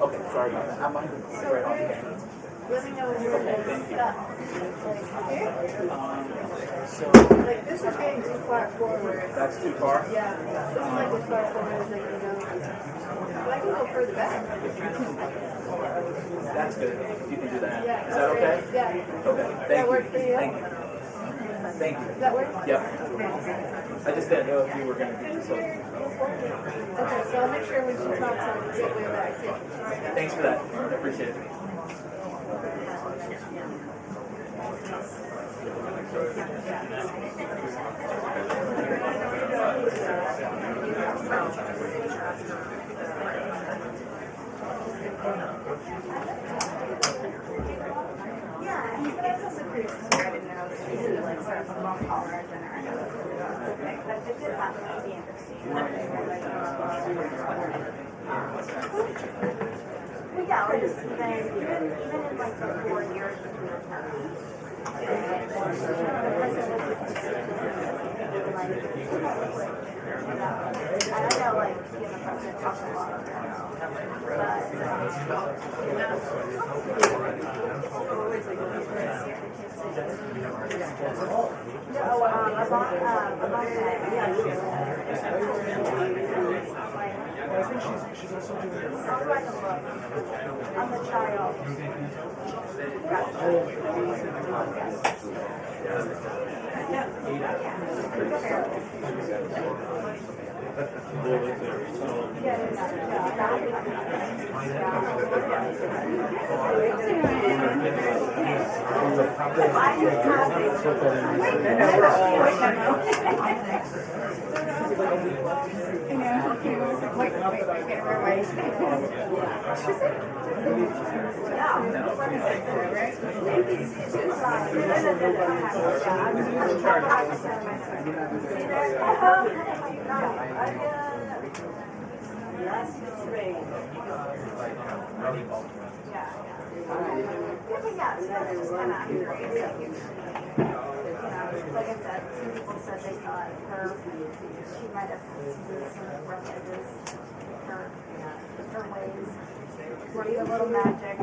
Okay, sorry about that. Let me know when you're stuck. Like this is getting too far forward. That's too far? Yeah. This is like as far forward as I can go. But I can go further back. That's good. If you can do that. Yeah. Is that okay? Yeah. Okay. Does that work for you? Thank you. Thank you. Does that work? Yep. I just didn't know if you were going to do so. Okay, so I'll make sure when she talks I'll get way back too. Thanks for that. I appreciate it. Well, yeah, or just even in like the 4 years between the terms. I know, like, the president talks a lot about I think she's also doing it. I'm the child. Like I said, some people said they thought she might have some rough edges, her ways, worked a little magic.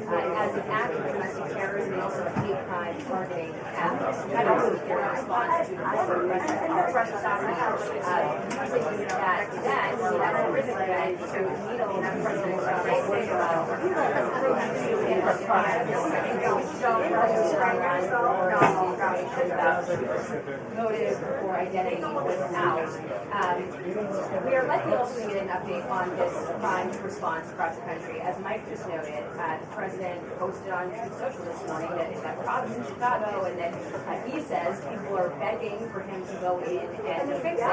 As an act of domestic terrorism and also hate crime targeting Catholics. I also hear a response to the arrest that motive or identity was out. We are likely also going to get an update on this crime response across the country. As Mike just noted, the president posted on social this morning that he's got problems in Chicago, and that he says people are begging for him to go in and fix it.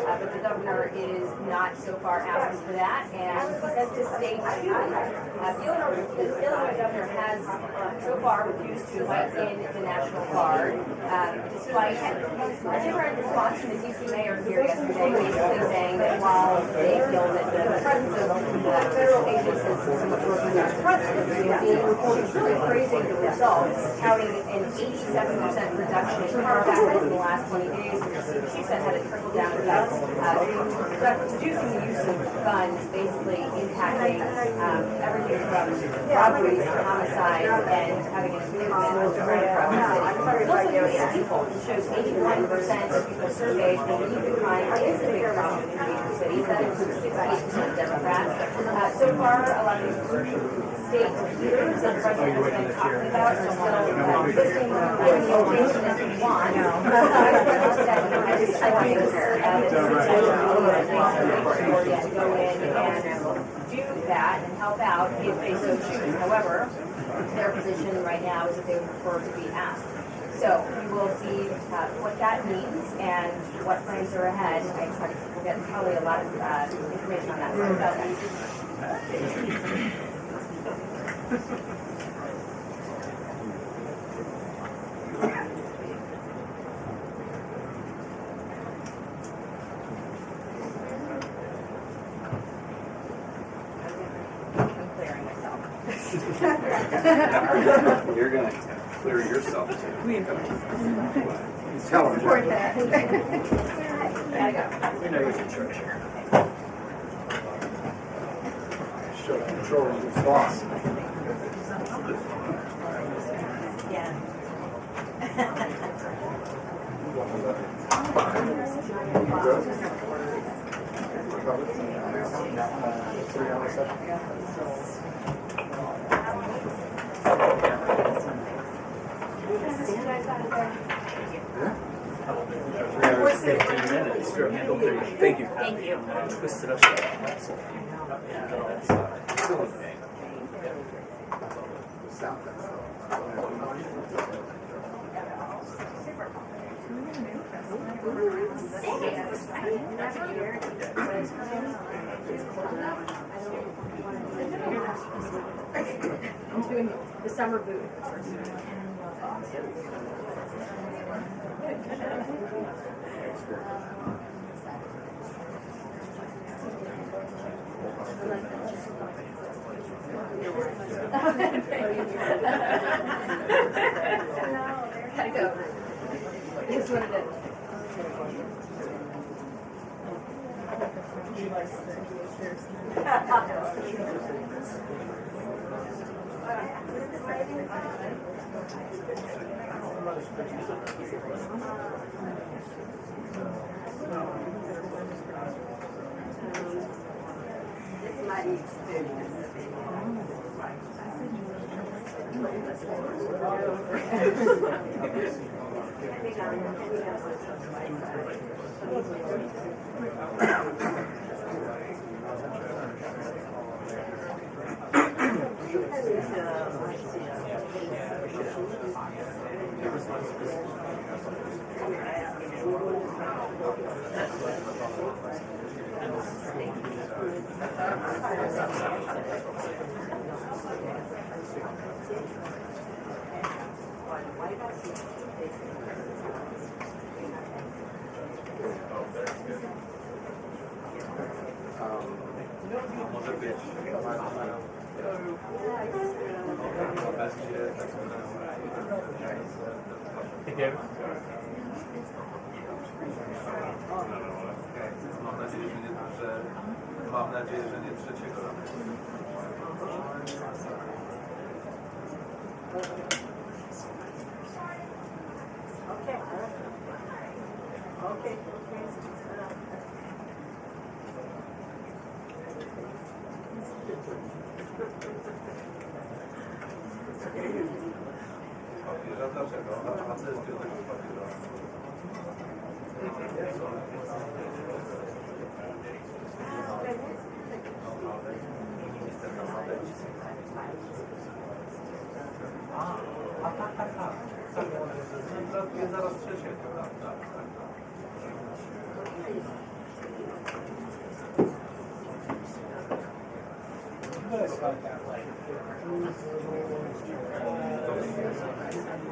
But the governor is not so far asking for that, and he says to stay tuned. The Illinois governor has so far refused to invite in the National Guard, despite a different response from the D.C. mayor here yesterday, basically saying that while they feel that the presence of federal agents is somewhat working as precedent, the report is really praising the results, touting an 87% reduction in car accidents in the last 20 days, which she said had a trickle-down effect, reducing the use of guns, basically impacting everything from robberies to homicides and having an improvement right across the city. Also, there is people who shows 81% of people surveyed believe that crime is a big problem in major cities. That includes 68% Democrats. So far, a lot of these state leaders that the president has been talking about are still listing giving the information that we want. I just think that it's to go in and do that and help out if they so choose. However, their position right now is that they would prefer to be asked. So we will see what that means and what plans are ahead. I expect we'll get probably a lot of information on that. So about that. I'm clearing myself. You're going to clear yourself too. Tell him. Support that. Gotta go. We know you're in charge here. Show control of your boss. Yeah. We're 15 minutes. Thank you. Thank you. Twist it up. I'm doing the summer boot. Gotta go. Here's what it is. It's my experience. Mam nadzieję, że nie trzeciego roku. Papieża dlaczego? A co jest do tego papieża? Jest zaraz trzecie, tak.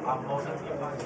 A może nie pani?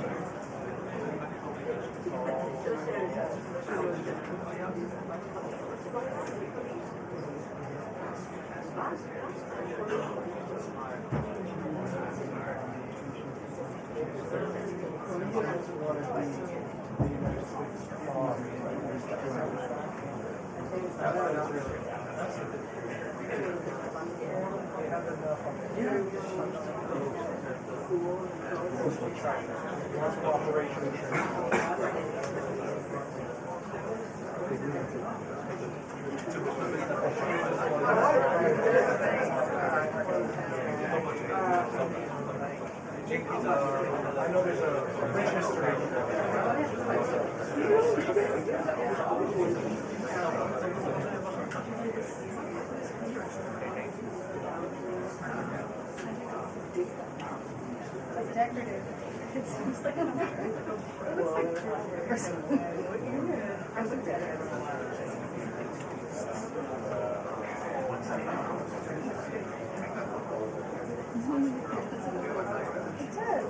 I know there's a rich history. It's decorative. It seems like it looks like or something. I looked at it. It does.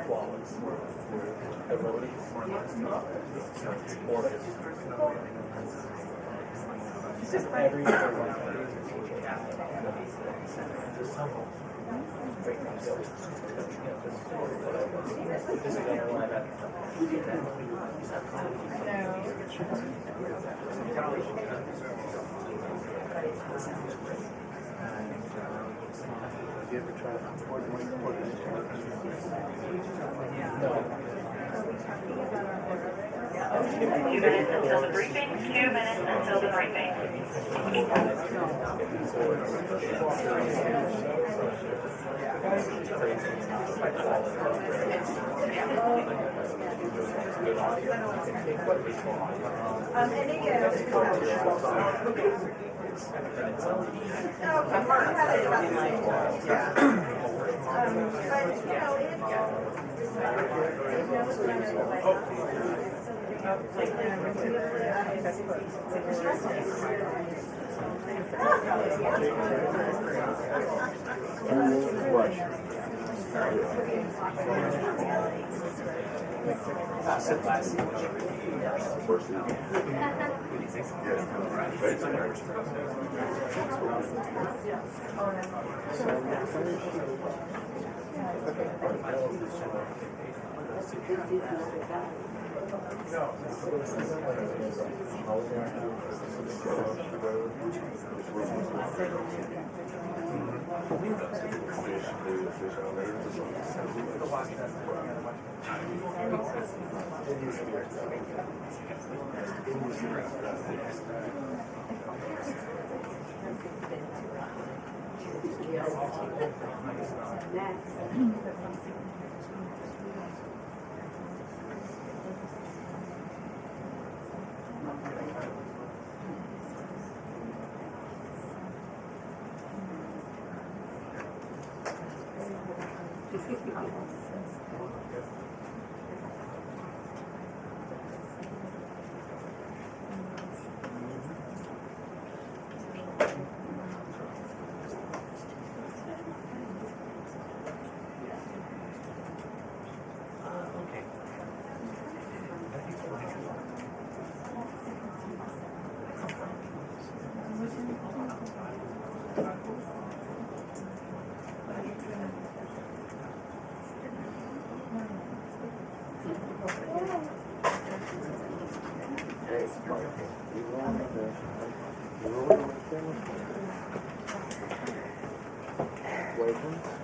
Flawless. It's just every you ever try to Few minutes until the briefing. 2 minutes until the briefing.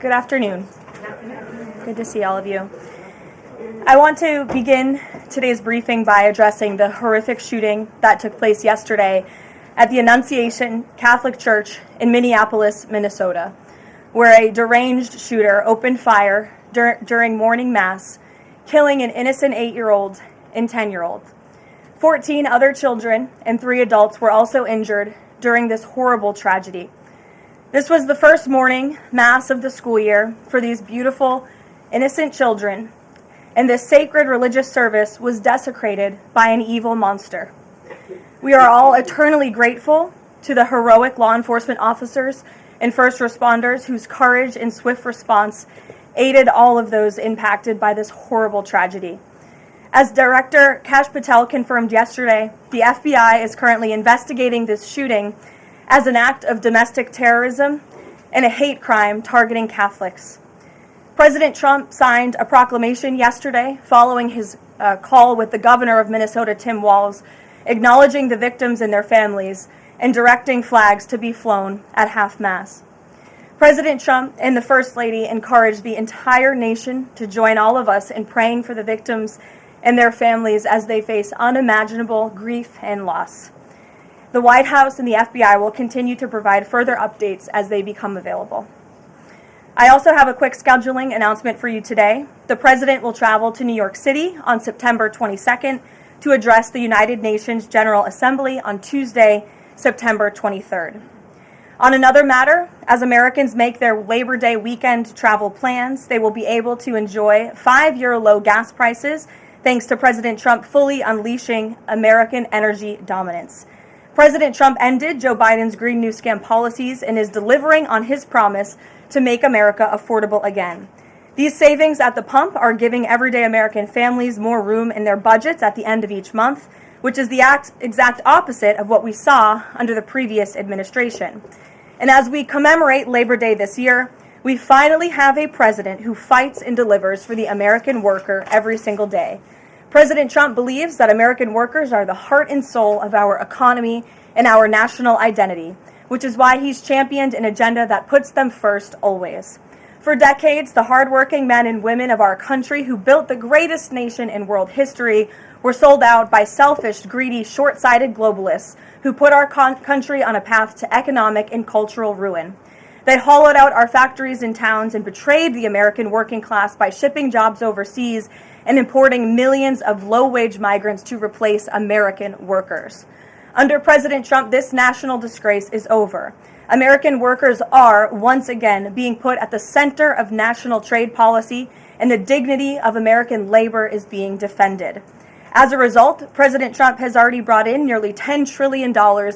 Good afternoon. Good to see all of you. I want to begin today's briefing by addressing the horrific shooting that took place yesterday at the Annunciation Catholic Church in Minneapolis, Minnesota, where a deranged shooter opened fire during morning mass, killing an innocent 8-year-old and 10-year-old. 14 other children and 3 adults were also injured during this horrible tragedy. This was the first morning mass of the school year for these beautiful, innocent children, and this sacred religious service was desecrated by an evil monster. We are all eternally grateful to the heroic law enforcement officers and first responders whose courage and swift response aided all of those impacted by this horrible tragedy. As Director Kash Patel confirmed yesterday, the FBI is currently investigating this shooting as an act of domestic terrorism and a hate crime targeting Catholics. President Trump signed a proclamation yesterday following his call with the governor of Minnesota, Tim Walz, acknowledging the victims and their families and directing flags to be flown at half-mast. President Trump and the First Lady encouraged the entire nation to join all of us in praying for the victims and their families as they face unimaginable grief and loss. The White House and the FBI will continue to provide further updates as they become available. I also have a quick scheduling announcement for you today. The President will travel to New York City on September 22nd to address the United Nations General Assembly on Tuesday, September 23rd. On another matter, as Americans make their Labor Day weekend travel plans, they will be able to enjoy 5-year low gas prices thanks to President Trump fully unleashing American energy dominance. President Trump ended Joe Biden's Green New Scam policies and is delivering on his promise to make America affordable again. These savings at the pump are giving everyday American families more room in their budgets at the end of each month, which is the exact opposite of what we saw under the previous administration. And as we commemorate Labor Day this year, we finally have a president who fights and delivers for the American worker every single day. President Trump believes that American workers are the heart and soul of our economy and our national identity, which is why he's championed an agenda that puts them first always. For decades, the hardworking men and women of our country who built the greatest nation in world history were sold out by selfish, greedy, short-sighted globalists who put our country on a path to economic and cultural ruin. They hollowed out our factories and towns and betrayed the American working class by shipping jobs overseas and importing millions of low-wage migrants to replace American workers. Under President Trump, this national disgrace is over. American workers are, once again, being put at the center of national trade policy, and the dignity of American labor is being defended. As a result, President Trump has already brought in nearly $10 trillion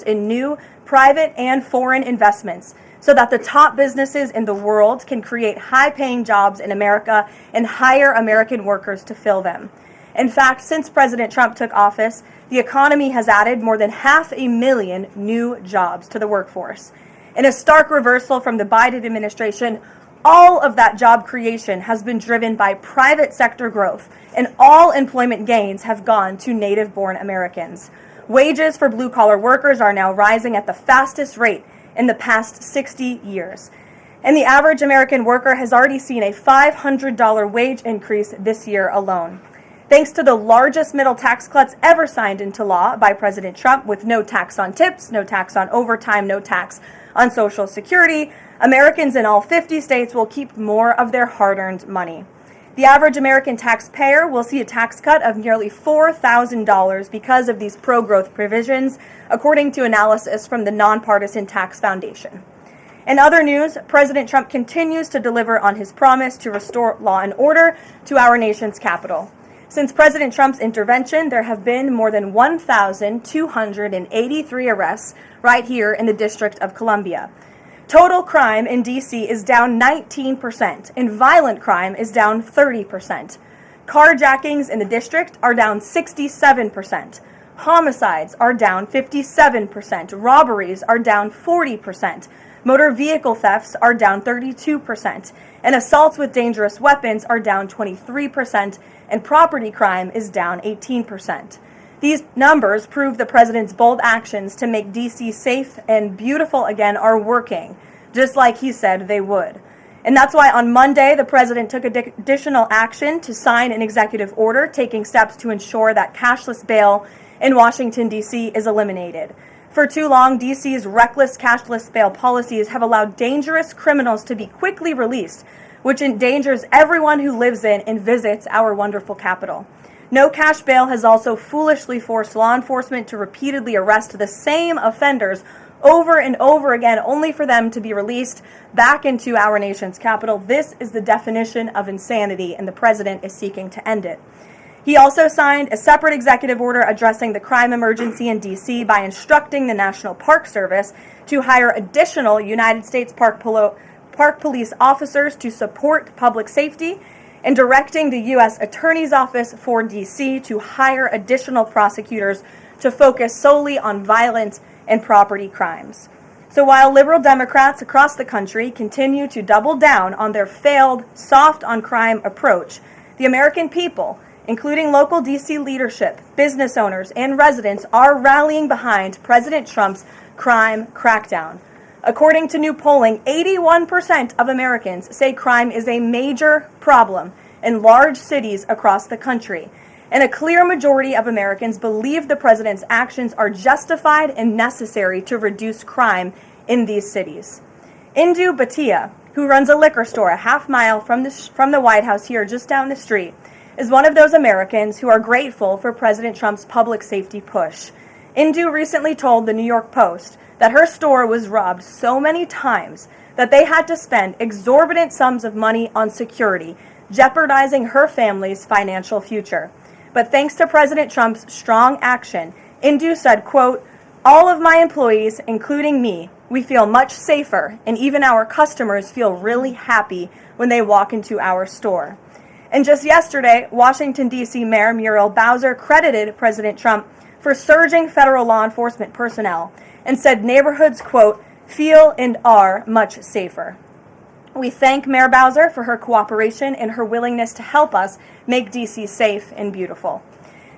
in new private and foreign investments so that the top businesses in the world can create high-paying jobs in America and hire American workers to fill them. In fact, since President Trump took office, the economy has added more than 500,000 new jobs to the workforce. In a stark reversal from the Biden administration, all of that job creation has been driven by private sector growth, and all employment gains have gone to native-born Americans. Wages for blue-collar workers are now rising at the fastest rate in the past 60 years. And the average American worker has already seen a $500 wage increase this year alone. Thanks to the largest middle tax cuts ever signed into law by President Trump, with no tax on tips, no tax on overtime, no tax on Social Security, Americans in all 50 states will keep more of their hard-earned money. The average American taxpayer will see a tax cut of nearly $4,000 because of these pro-growth provisions, according to analysis from the Nonpartisan Tax Foundation. In other news, President Trump continues to deliver on his promise to restore law and order to our nation's capital. Since President Trump's intervention, there have been more than 1,283 arrests right here in the District of Columbia. Total crime in D.C. is down 19%, and violent crime is down 30%. Carjackings in the district are down 67%. Homicides are down 57%. Robberies are down 40%. Motor vehicle thefts are down 32%. And assaults with dangerous weapons are down 23%. And property crime is down 18%. These numbers prove the president's bold actions to make D.C. safe and beautiful again are working, just like he said they would. And that's why on Monday, the president took additional action to sign an executive order taking steps to ensure that cashless bail in Washington, D.C. is eliminated. For too long, D.C.'s reckless cashless bail policies have allowed dangerous criminals to be quickly released, which endangers everyone who lives in and visits our wonderful capital. No cash bail has also foolishly forced law enforcement to repeatedly arrest the same offenders over and over again, only for them to be released back into our nation's capital. This is the definition of insanity, and the president is seeking to end it. He also signed a separate executive order addressing the crime emergency in D.C. by instructing the National Park Service to hire additional United States Park Police officers to support public safety, and directing the U.S. Attorney's Office for D.C. to hire additional prosecutors to focus solely on violent and property crimes. So while liberal Democrats across the country continue to double down on their failed soft on crime approach, the American people, including local D.C. leadership, business owners, and residents, are rallying behind President Trump's crime crackdown. According to new polling, 81% of Americans say crime is a major problem in large cities across the country. And a clear majority of Americans believe the president's actions are justified and necessary to reduce crime in these cities. Indu Bhatia, who runs a liquor store a half mile from the White House here just down the street, is one of those Americans who are grateful for President Trump's public safety push. Indu recently told the New York Post that her store was robbed so many times that they had to spend exorbitant sums of money on security, jeopardizing her family's financial future. But thanks to President Trump's strong action, Indu said, quote, "All of my employees, including me, we feel much safer, and even our customers feel really happy when they walk into our store." And just yesterday, Washington, D.C. Mayor Muriel Bowser credited President Trump for surging federal law enforcement personnel and said neighborhoods, quote, "feel and are much safer." We thank Mayor Bowser for her cooperation and her willingness to help us make D.C. safe and beautiful.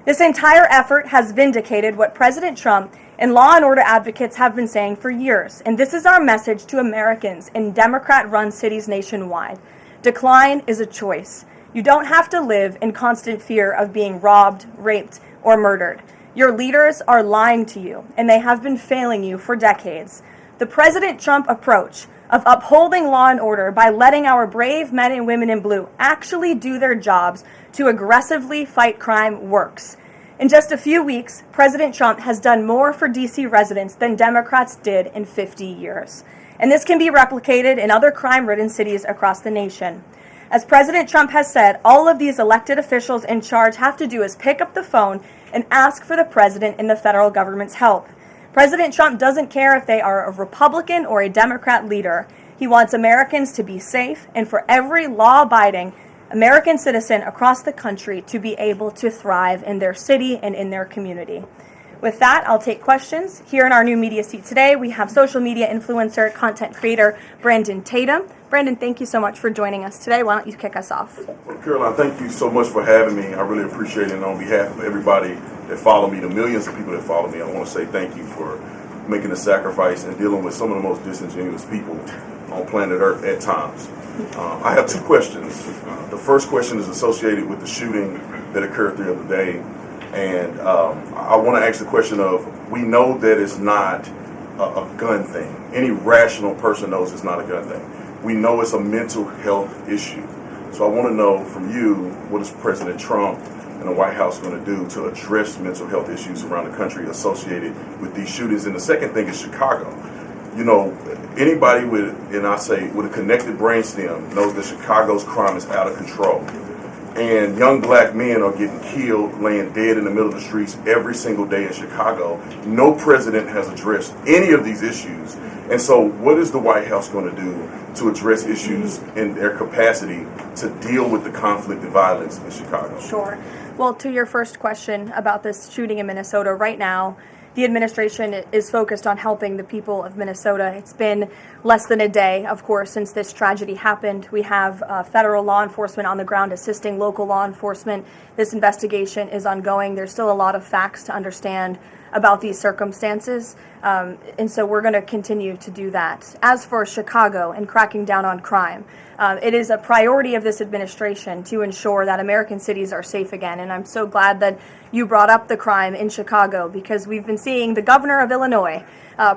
This entire effort has vindicated what President Trump and law and order advocates have been saying for years, and this is our message to Americans in Democrat-run cities nationwide. Decline is a choice. You don't have to live in constant fear of being robbed, raped, or murdered. Your leaders are lying to you, and they have been failing you for decades. The President Trump approach of upholding law and order by letting our brave men and women in blue actually do their jobs to aggressively fight crime works. In just a few weeks, President Trump has done more for D.C. residents than Democrats did in 50 years. And this can be replicated in other crime-ridden cities across the nation. As President Trump has said, all of these elected officials in charge have to do is pick up the phone and ask for the president and the federal government's help. President Trump doesn't care if they are a Republican or a Democrat leader. He wants Americans to be safe and for every law-abiding American citizen across the country to be able to thrive in their city and in their community. With that, I'll take questions. Here in our new media seat today, we have social media influencer, content creator, Brandon Tatum. Brandon, thank you so much for joining us today. Why don't you kick us off? Well, Karoline, thank you so much for having me. I really appreciate it. And on behalf of everybody that follow me, the millions of people that follow me, I want to say thank you for making the sacrifice and dealing with some of the most disingenuous people on planet Earth at times. I have two questions. The first question is associated with the shooting that occurred the other day. And I want to ask the question of, we know that it's not a gun thing. Any rational person knows it's not a gun thing. We know it's a mental health issue. So I want to know from you, what is President Trump and the White House going to do to address mental health issues around the country associated with these shootings? And the second thing is Chicago. You know, anybody with a connected brainstem knows that Chicago's crime is out of control. And young black men are getting killed, laying dead in the middle of the streets every single day in Chicago. No president has addressed any of these issues. And so what is the White House going to do to address issues in their capacity to deal with the conflict and violence in Chicago? Sure. Well, to your first question about this shooting in Minnesota, right now, the administration is focused on helping the people of Minnesota. It's been less than a day, of course, since this tragedy happened. We have federal law enforcement on the ground assisting local law enforcement. This investigation is ongoing. There's still a lot of facts to understand about these circumstances. And so we're going to continue to do that. As for Chicago and cracking down on crime, it is a priority of this administration to ensure that American cities are safe again. And I'm so glad that you brought up the crime in Chicago, because we've been seeing the governor of Illinois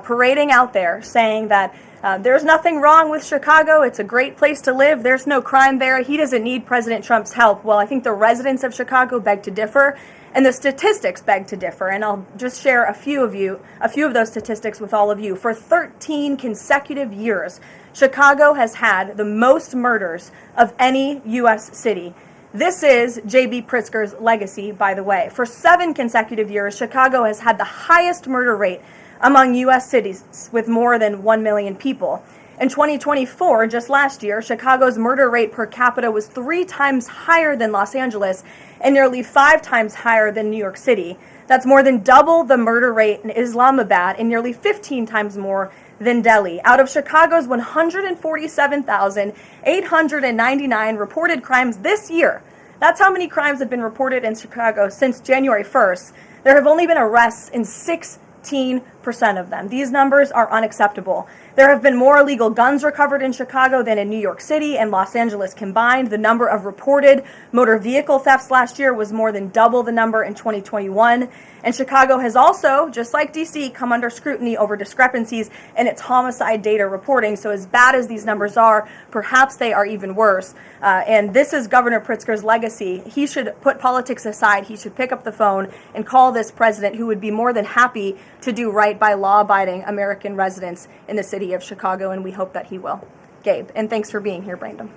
parading out there saying that there's nothing wrong with Chicago. It's a great place to live. There's no crime there. He doesn't need President Trump's help. Well, I think the residents of Chicago beg to differ, and the statistics beg to differ. And I'll just share a few of those statistics with all of you. For 13 consecutive years, Chicago has had the most murders of any U.S. city. This is J.B. Pritzker's legacy, by the way. For 7 consecutive years, Chicago has had the highest murder rate among U.S. cities with more than 1 million people. In 2024, just last year, Chicago's murder rate per capita was 3 times higher than Los Angeles and nearly 5 times higher than New York City. That's more than double the murder rate in Islamabad and nearly 15 times more than Delhi. Out of Chicago's 147,899 reported crimes this year, that's how many crimes have been reported in Chicago since January 1st. There have only been arrests in 16% of them. These numbers are unacceptable. There have been more illegal guns recovered in Chicago than in New York City and Los Angeles combined. The number of reported motor vehicle thefts last year was more than double the number in 2021. And Chicago has also, just like D.C., come under scrutiny over discrepancies in its homicide data reporting. So as bad as these numbers are, perhaps they are even worse. And this is Governor Pritzker's legacy. He should put politics aside. He should pick up the phone and call this president, who would be more than happy to do right by law-abiding American residents in the city of Chicago, and we hope that he will. Gabe, and thanks for being here, Brandon.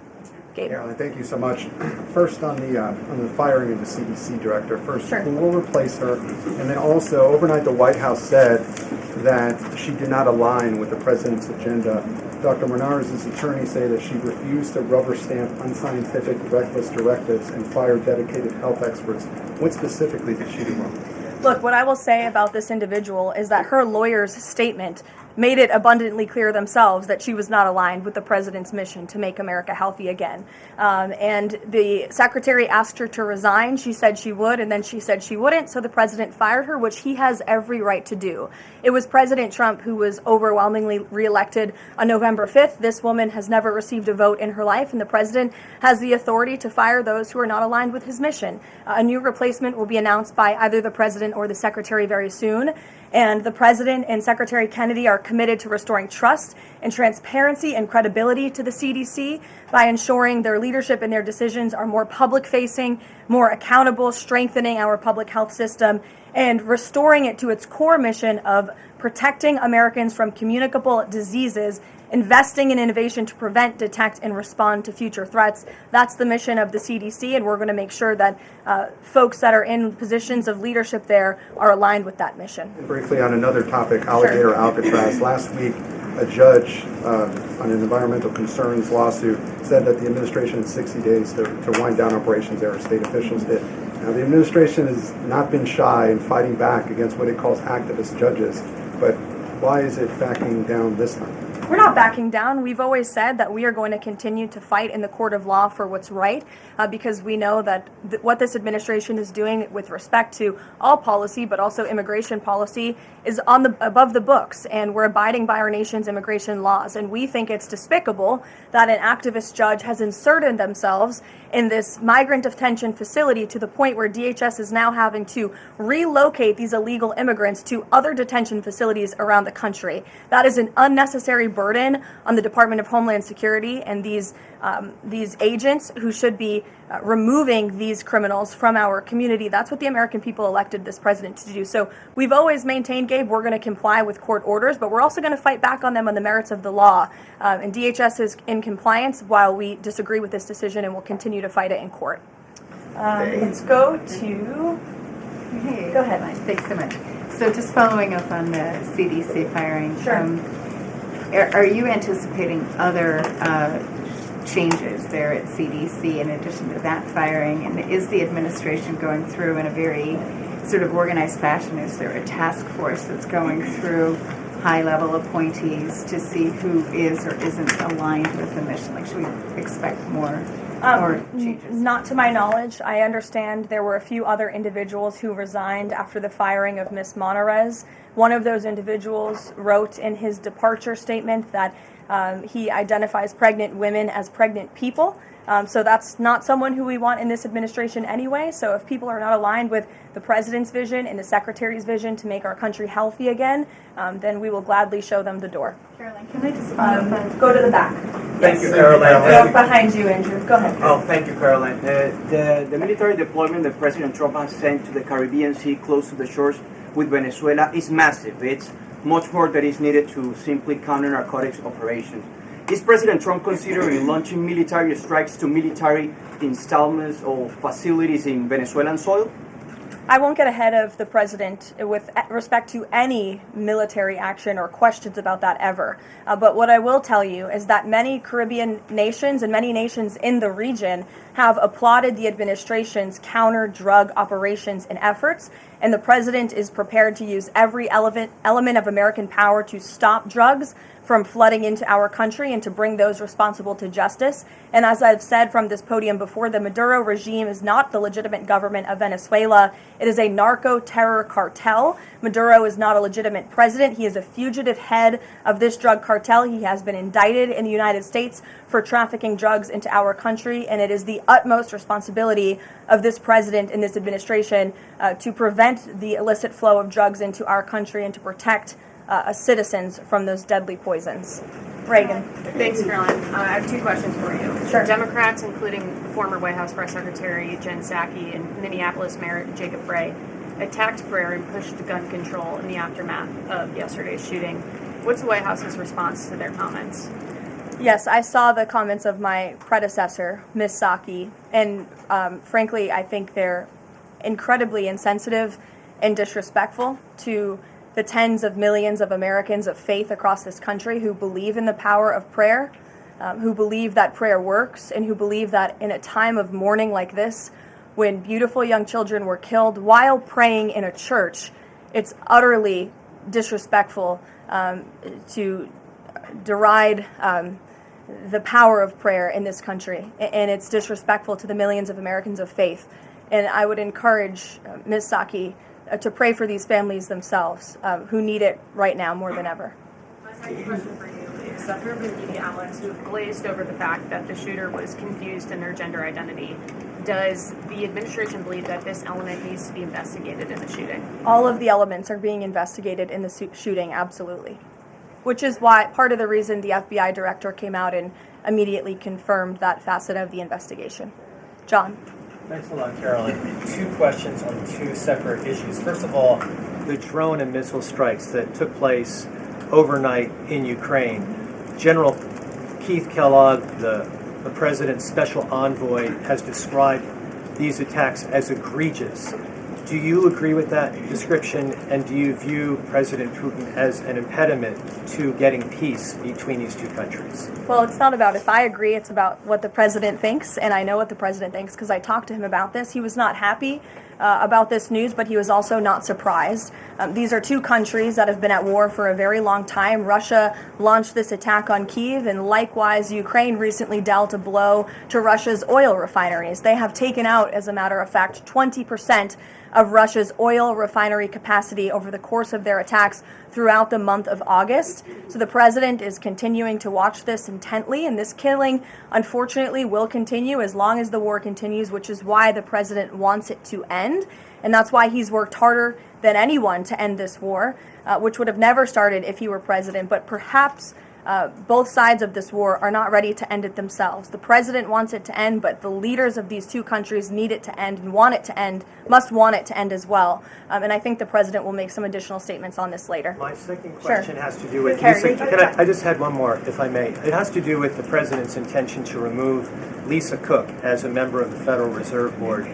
Gabe. Karoline, thank you so much. First on the firing of the CDC director. First, sure. Who will replace her? And then also, overnight the White House said that she did not align with the president's agenda. Dr. Menard's attorney say that she refused to rubber stamp unscientific, reckless directives and fire dedicated health experts. What specifically did she do wrong? Look, what I will say about this individual is that her lawyer's statement made it abundantly clear themselves that she was not aligned with the president's mission to make America healthy again. And the secretary asked her to resign. She said she would, and then she said she wouldn't, so the president fired her, which he has every right to do. It was President Trump who was overwhelmingly reelected on November 5th. This woman has never received a vote in her life, and the president has the authority to fire those who are not aligned with his mission. A new replacement will be announced by either the president or the secretary very soon. And the president and Secretary Kennedy are committed to restoring trust and transparency and credibility to the CDC by ensuring their leadership and their decisions are more public-facing, more accountable, strengthening our public health system, and restoring it to its core mission of protecting Americans from communicable diseases, investing in innovation to prevent, detect, and respond to future threats. That's the mission of the CDC, and we're going to make sure that folks that are in positions of leadership there are aligned with that mission. And briefly on another topic, alligator Alcatraz. Last week, a judge on an environmental concerns lawsuit said that the administration had 60 days to wind down operations there, state officials did. Now, the administration has not been shy in fighting back against what it calls activist judges, but why is it backing down this time? We're not backing down. We've always said that we are going to continue to fight in the court of law for what's right, because we know that what this administration is doing with respect to all policy, but also immigration policy, is above the books, and we're abiding by our nation's immigration laws. And we think it's despicable that an activist judge has inserted themselves in this migrant detention facility to the point where DHS is now having to relocate these illegal immigrants to other detention facilities around the country. That is an unnecessary burden on the Department of Homeland Security and these agents who should be removing these criminals from our community. That's what the American people elected this president to do. So we've always maintained, Gabe, we're going to comply with court orders, but we're also going to fight back on them on the merits of the law. And DHS is in compliance while we disagree with this decision, and we'll continue to fight it in court. Let's go to... Hey, go ahead. Thanks so much. So just following up on the CDC firing. Sure. Are you anticipating other changes there at CDC in addition to that firing? And is the administration going through in a very sort of organized fashion? Is there a task force that's going through high-level appointees to see who is or isn't aligned with the mission? Like, should we expect more or changes? Not to my knowledge. I understand there were a few other individuals who resigned after the firing of Ms. Monarez. One of those individuals wrote in his departure statement that he identifies pregnant women as pregnant people. So that's not someone who we want in this administration anyway. So if people are not aligned with the president's vision and the secretary's vision to make our country healthy again, then we will gladly show them the door. Karoline, can I just Go to the back. Thank you, Karoline. Go behind you, Andrew. Go ahead. Oh, thank you, Karoline. The military deployment that President Trump has sent to the Caribbean Sea close to the shores with Venezuela is massive. It's much more that is needed to simply counter narcotics operations. Is President Trump considering launching military strikes to military installments or facilities in Venezuelan soil? I won't get ahead of the president with respect to any military action or questions about that ever. But what I will tell you is that many Caribbean nations and many nations in the region have applauded the administration's counter-drug operations and efforts, and the president is prepared to use every element of American power to stop drugs from flooding into our country and to bring those responsible to justice. And as I've said from this podium before, the Maduro regime is not the legitimate government of Venezuela. It is a narco-terror cartel. Maduro is not a legitimate president. He is a fugitive head of this drug cartel. He has been indicted in the United States for trafficking drugs into our country, and it is the utmost responsibility of this president and this administration to prevent the illicit flow of drugs into our country and to protect citizens from those deadly poisons. Reagan. Thanks, Caroline. I have two questions for you. Sure. Democrats, including former White House Press Secretary Jen Psaki and Minneapolis Mayor Jacob Frey, attacked prayer and pushed gun control in the aftermath of yesterday's shooting. What's the White House's response to their comments? Yes, I saw the comments of my predecessor, Ms. Psaki, and frankly, I think they're incredibly insensitive and disrespectful to the tens of millions of Americans of faith across this country who believe in the power of prayer, who believe that prayer works, and who believe that in a time of mourning like this, when beautiful young children were killed while praying in a church, it's utterly disrespectful to deride the power of prayer in this country, and it's disrespectful to the millions of Americans of faith. And I would encourage Ms. Psaki to pray for these families themselves who need it right now more than ever. My second question for you is that there have been media outlets who have glazed over the fact that the shooter was confused in their gender identity. Does the administration believe that this element needs to be investigated in the shooting? All of the elements are being investigated in the shooting, absolutely. Which is why part of the reason the FBI director came out and immediately confirmed that facet of the investigation. John. Thanks a lot, Caroline. Two questions on two separate issues. First of all, the drone and missile strikes that took place overnight in Ukraine. General Keith Kellogg, the president's special envoy, has described these attacks as egregious. Do you agree with that description, and do you view President Putin as an impediment to getting peace between these two countries? Well, it's not about if I agree, it's about what the president thinks, and I know what the president thinks because I talked to him about this. He was not happy about this news, but he was also not surprised. These are two countries that have been at war for a very long time. Russia launched this attack on Kyiv, and likewise, Ukraine recently dealt a blow to Russia's oil refineries. They have taken out, as a matter of fact, 20% of Russia's oil refinery capacity over the course of their attacks throughout the month of August. So the president is continuing to watch this intently, and this killing, unfortunately, will continue as long as the war continues, which is why the president wants it to end. And that's why he's worked harder than anyone to end this war, which would have never started if he were president, but perhaps both sides of this war are not ready to end it themselves. The president wants it to end, but the leaders of these two countries need it to end and want it to end, must want it to end as well. And I think the president will make some additional statements on this later. My second question has to do with... I just had one more, if I may. It has to do with the president's intention to remove Lisa Cook as a member of the Federal Reserve Board.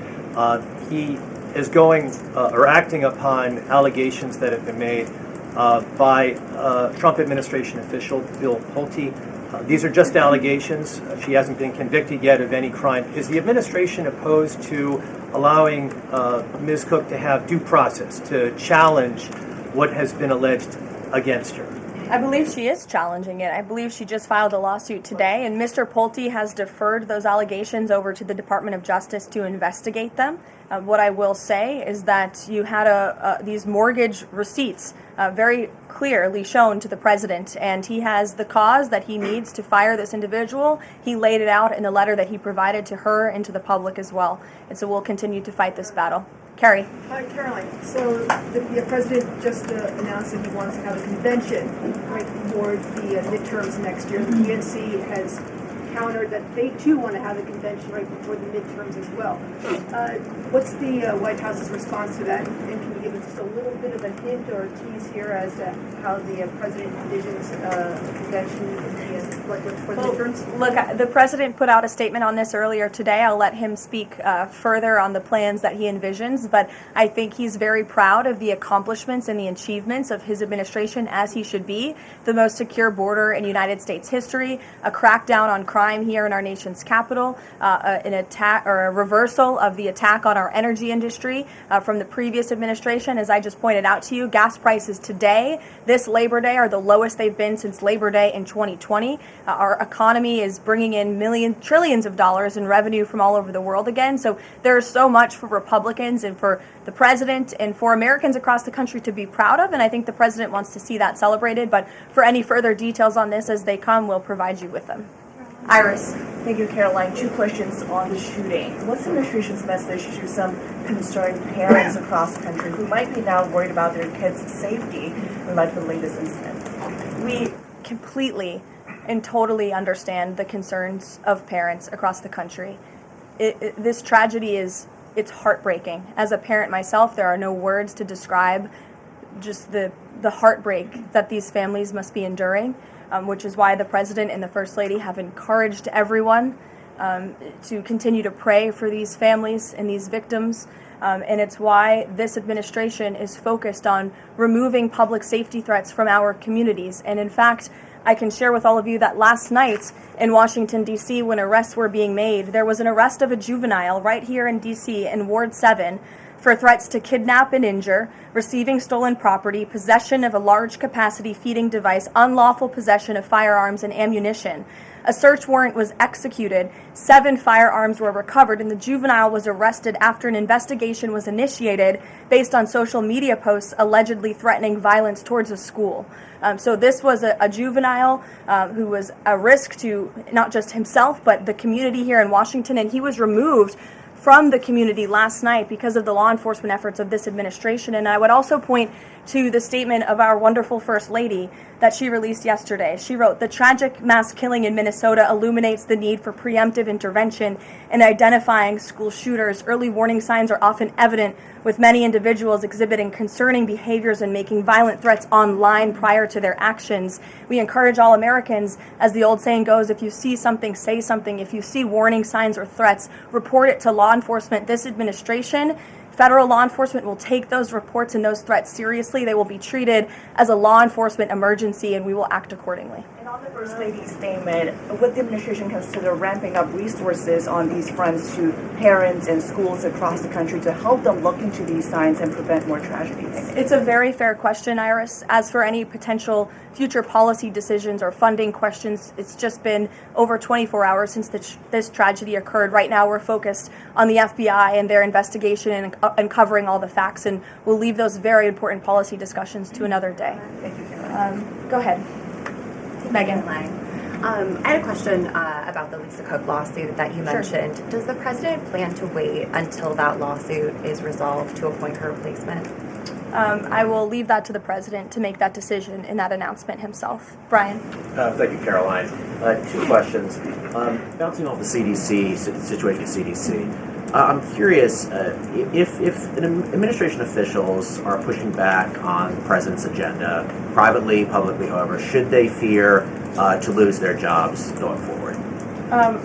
He is going or acting upon allegations that have been made by Trump administration official Bill Pulte. These are just allegations. She hasn't been convicted yet of any crime. Is the administration opposed to allowing Ms. Cook to have due process, to challenge what has been alleged against her? I believe she is challenging it. I believe she just filed a lawsuit today, and Mr. Pulte has deferred those allegations over to the Department of Justice to investigate them. What I will say is that you had these mortgage receipts very clearly shown to the president, and he has the cause that he needs to fire this individual. He laid it out in the letter that he provided to her and to the public as well. And so we'll continue to fight this battle. Carrie. Hi, Caroline. So the president just announced that he wants to have a convention right before the midterms next year. The DNC has countered that they too want to have a convention right before the midterms as well. What's the White House's response to that? And can you give us just a little bit of a hint or a tease here as to how the president envisions a convention for the midterms? Look, the president put out a statement on this earlier today. I'll let him speak further on the plans that he envisions, but I think he's very proud of the accomplishments and the achievements of his administration, as he should be. The most secure border in United States history, a crackdown on crime here in our nation's capital, an attack or a reversal of the attack on our energy industry from the previous administration. As I just pointed out to you, gas prices today, this Labor Day, are the lowest they've been since Labor Day in 2020. Our economy is bringing in trillions of dollars in revenue from all over the world again. So there's so much for Republicans and for the president and for Americans across the country to be proud of, and I think the president wants to see that celebrated. But for any further details on this as they come, we'll provide you with them. Iris. Thank you, Caroline. 2 questions on the shooting. What's the administration's message to some concerned parents across the country who might be now worried about their kids' safety in light of the latest incident? We completely and totally understand the concerns of parents across the country. This tragedy it's heartbreaking. As a parent myself, there are no words to describe just the heartbreak that these families must be enduring. Which is why the President and the First Lady have encouraged everyone to continue to pray for these families and these victims. And it's why this administration is focused on removing public safety threats from our communities. And in fact, I can share with all of you that last night in Washington, D.C., when arrests were being made, there was an arrest of a juvenile right here in D.C. in Ward 7 for threats to kidnap and injure, receiving stolen property, possession of a large capacity feeding device, unlawful possession of firearms and ammunition. A search warrant was executed, 7 firearms were recovered, and the juvenile was arrested after an investigation was initiated based on social media posts allegedly threatening violence towards a school. So this was a juvenile who was a risk to not just himself, but the community here in Washington, and he was removed from the community last night because of the law enforcement efforts of this administration. And I would also point to the statement of our wonderful First Lady that she released yesterday. She wrote, "The tragic mass killing in Minnesota illuminates the need for preemptive intervention in identifying school shooters. Early warning signs are often evident, with many individuals exhibiting concerning behaviors and making violent threats online prior to their actions. We encourage all Americans, as the old saying goes, if you see something, say something. If you see warning signs or threats, report it to law enforcement." This administration, federal law enforcement, will take those reports and those threats seriously. They will be treated as a law enforcement emergency, and we will act accordingly. And on the First Lady's statement, would the administration consider ramping up resources on these fronts to parents and schools across the country to help them look into these signs and prevent more tragedies? It's a very fair question, Iris. As for any potential future policy decisions or funding questions, it's just been over 24 hours since this tragedy occurred. Right now, we're focused on the FBI and their investigation and uncovering all the facts, and we'll leave those very important policy discussions to another day. Thank you, Go ahead. Megan. I had a question about the Lisa Cook lawsuit that you mentioned. Sure. Does the president plan to wait until that lawsuit is resolved to appoint her replacement? I will leave that to the president to make that decision in that announcement himself. Brian. Thank you, Caroline. 2 questions. Bouncing off the CDC situation at CDC, I'm curious if administration officials are pushing back on the president's agenda, privately, publicly, however, should they fear to lose their jobs going forward?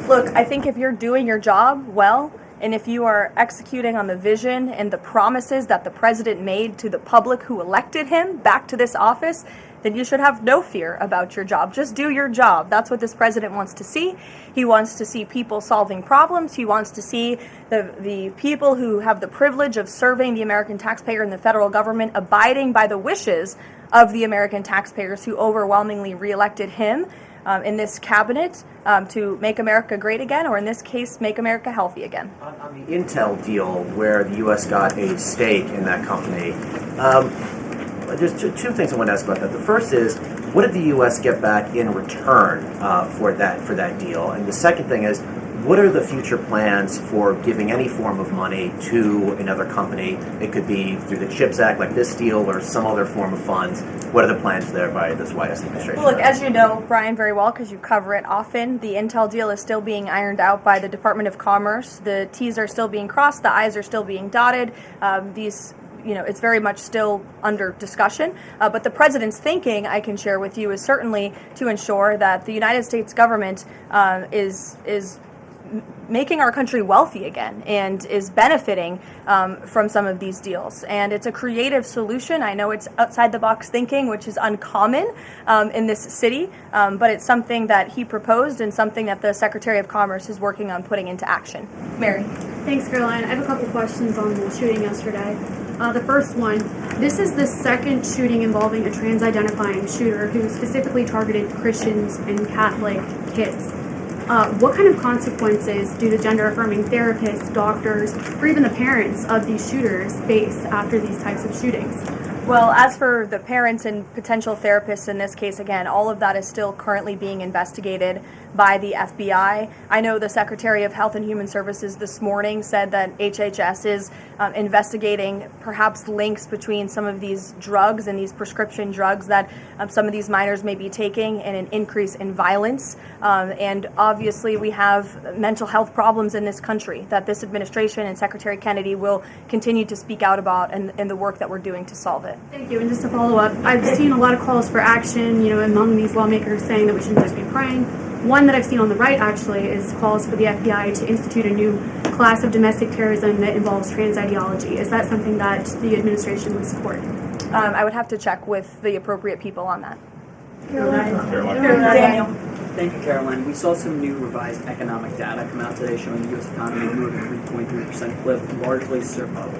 Look, I think if you're doing your job well, and if you are executing on the vision and the promises that the president made to the public who elected him back to this office, then you should have no fear about your job. Just do your job. That's what this president wants to see. He wants to see people solving problems. He wants to see the people who have the privilege of serving the American taxpayer and the federal government abiding by the wishes of the American taxpayers who overwhelmingly reelected him in this cabinet to make America great again, or in this case, make America healthy again. On the Intel deal, where the U.S. got a stake in that company, there's two things I want to ask about that. The first is, what did the U.S. get back in return for that deal? And the second thing is, what are the future plans for giving any form of money to another company? It could be through the CHIPS Act, like this deal, or some other form of funds. What are the plans there by this White House administration? Well, look, as you know, Brian, very well, because you cover it often, the Intel deal is still being ironed out by the Department of Commerce. The T's are still being crossed, the I's are still being dotted. It's very much still under discussion. But the president's thinking, I can share with you, is certainly to ensure that the United States government is making our country wealthy again and is benefiting from some of these deals. And it's a creative solution. I know it's outside the box thinking, which is uncommon in this city, but it's something that he proposed and something that the Secretary of Commerce is working on putting into action. Mary. Thanks, Caroline. I have a couple questions on the shooting yesterday. The first one, this is the second shooting involving a trans-identifying shooter who specifically targeted Christians and Catholic kids. What kind of consequences do the gender-affirming therapists, doctors, or even the parents of these shooters face after these types of shootings? Well, as for the parents and potential therapists in this case, again, all of that is still currently being investigated by the FBI. I know the Secretary of Health and Human Services this morning said that HHS is investigating perhaps links between some of these drugs and these prescription drugs that some of these minors may be taking and an increase in violence. And obviously we have mental health problems in this country that this administration and Secretary Kennedy will continue to speak out about and the work that we're doing to solve it. Thank you. And just to follow up, I've seen a lot of calls for action, among these lawmakers saying that we shouldn't just be praying. One that I've seen on the right, actually, is calls for the FBI to institute a new class of domestic terrorism that involves trans ideology. Is that something that the administration would support? I would have to check with the appropriate people on that. Daniel. Thank you, Caroline. We saw some new revised economic data come out today showing the U.S. economy moved at a 3.3% clip, largely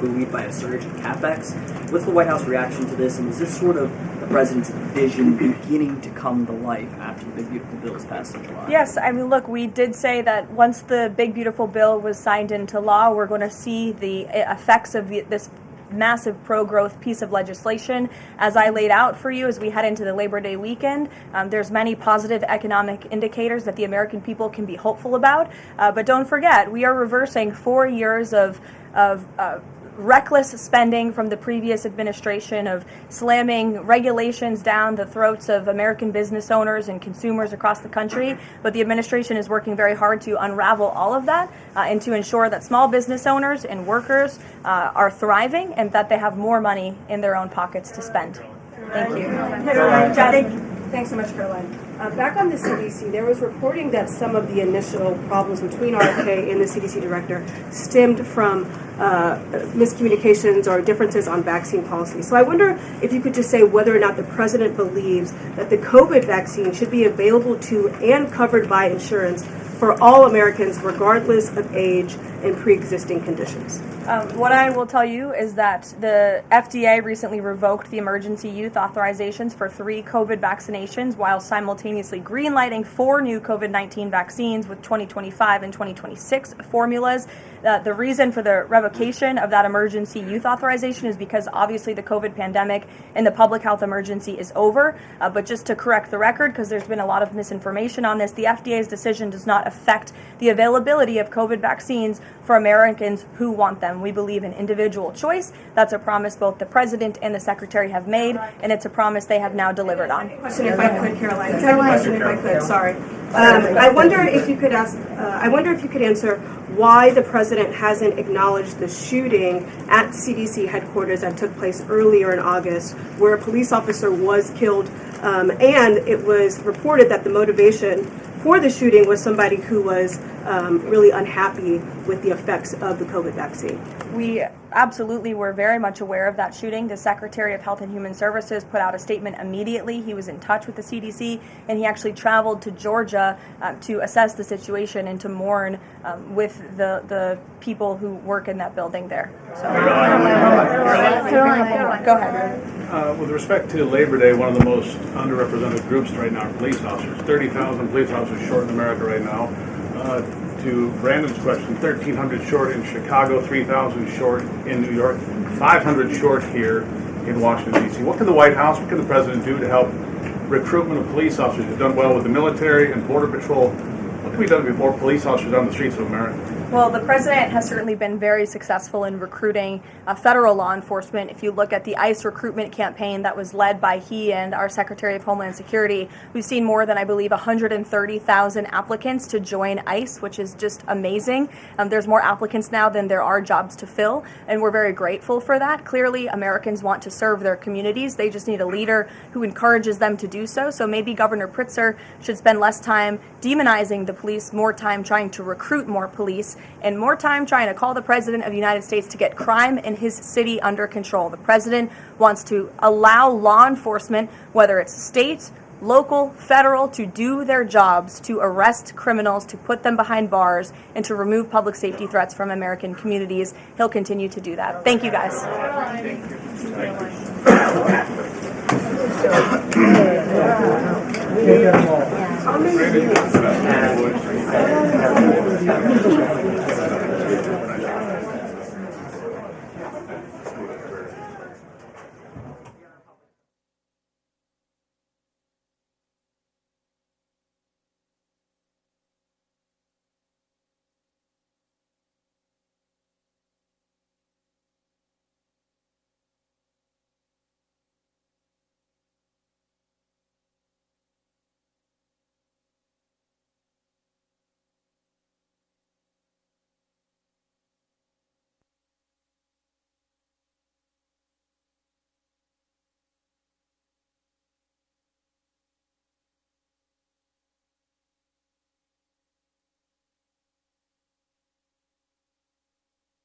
buoyed by a surge in capex. What's the White House reaction to this, and is this sort of the president's vision beginning to come to life after the Big Beautiful Bill was passed in July? Yes, I mean, look, we did say that once the Big Beautiful Bill was signed into law, we're going to see the effects of this massive pro-growth piece of legislation. As I laid out for you as we head into the Labor Day weekend, there's many positive economic indicators that the American people can be hopeful about. But don't forget, we are reversing 4 years of reckless spending from the previous administration, of slamming regulations down the throats of American business owners and consumers across the country. But the administration is working very hard to unravel all of that and to ensure that small business owners and workers are thriving and that they have more money in their own pockets to spend. Thank you. Thanks so much, Caroline. Back on the CDC, there was reporting that some of the initial problems between RFK and the CDC director stemmed from miscommunications or differences on vaccine policy. So I wonder if you could just say whether or not the president believes that the COVID vaccine should be available to and covered by insurance for all Americans, regardless of age and pre-existing conditions. What I will tell you is that the FDA recently revoked the emergency use authorizations for 3 COVID vaccinations while simultaneously greenlighting 4 new COVID-19 vaccines with 2025 and 2026 formulas. The reason for the revocation of that emergency use authorization is because obviously the COVID pandemic and the public health emergency is over. But just to correct the record, because there's been a lot of misinformation on this, the FDA's decision does not affect the availability of COVID vaccines for Americans who want them. We believe in individual choice. That's a promise both the president and the secretary have made, and it's a promise they have now delivered on. Question, if I could, Caroline. Second question, if I could. Sorry. I wonder if you could answer why the president hasn't acknowledged the shooting at CDC headquarters that took place earlier in August, where a police officer was killed, and it was reported that the motivation for the shooting was somebody who was really unhappy with the effects of the COVID vaccine. We absolutely were very much aware of that shooting. The Secretary of Health and Human Services put out a statement immediately. He was in touch with the CDC, and he actually traveled to Georgia to assess the situation and to mourn with the people who work in that building there. So, Karoline, go ahead. With respect to Labor Day, one of the most underrepresented groups right now are police officers. 30,000 police officers short in America right now. To Brandon's question, 1,300 short in Chicago, 3,000 short in New York, 500 short here in Washington, D.C. What can the White House, what can the President do to help recruitment of police officers? You've done well with the military and Border Patrol. What can be done to get more police officers on the streets of America? Well, the president has certainly been very successful in recruiting federal law enforcement. If you look at the ICE recruitment campaign that was led by he and our Secretary of Homeland Security, we've seen more than, I believe, 130,000 applicants to join ICE, which is just amazing. There's more applicants now than there are jobs to fill, and we're very grateful for that. Clearly, Americans want to serve their communities. They just need a leader who encourages them to do so. So maybe Governor Pritzker should spend less time demonizing the police, more time trying to recruit more police, and more time trying to call the President of the United States to get crime in his city under control. The President wants to allow law enforcement, whether it's state, local, federal, to do their jobs, to arrest criminals, to put them behind bars, and to remove public safety threats from American communities. He'll continue to do that. Thank you, guys. Thank you.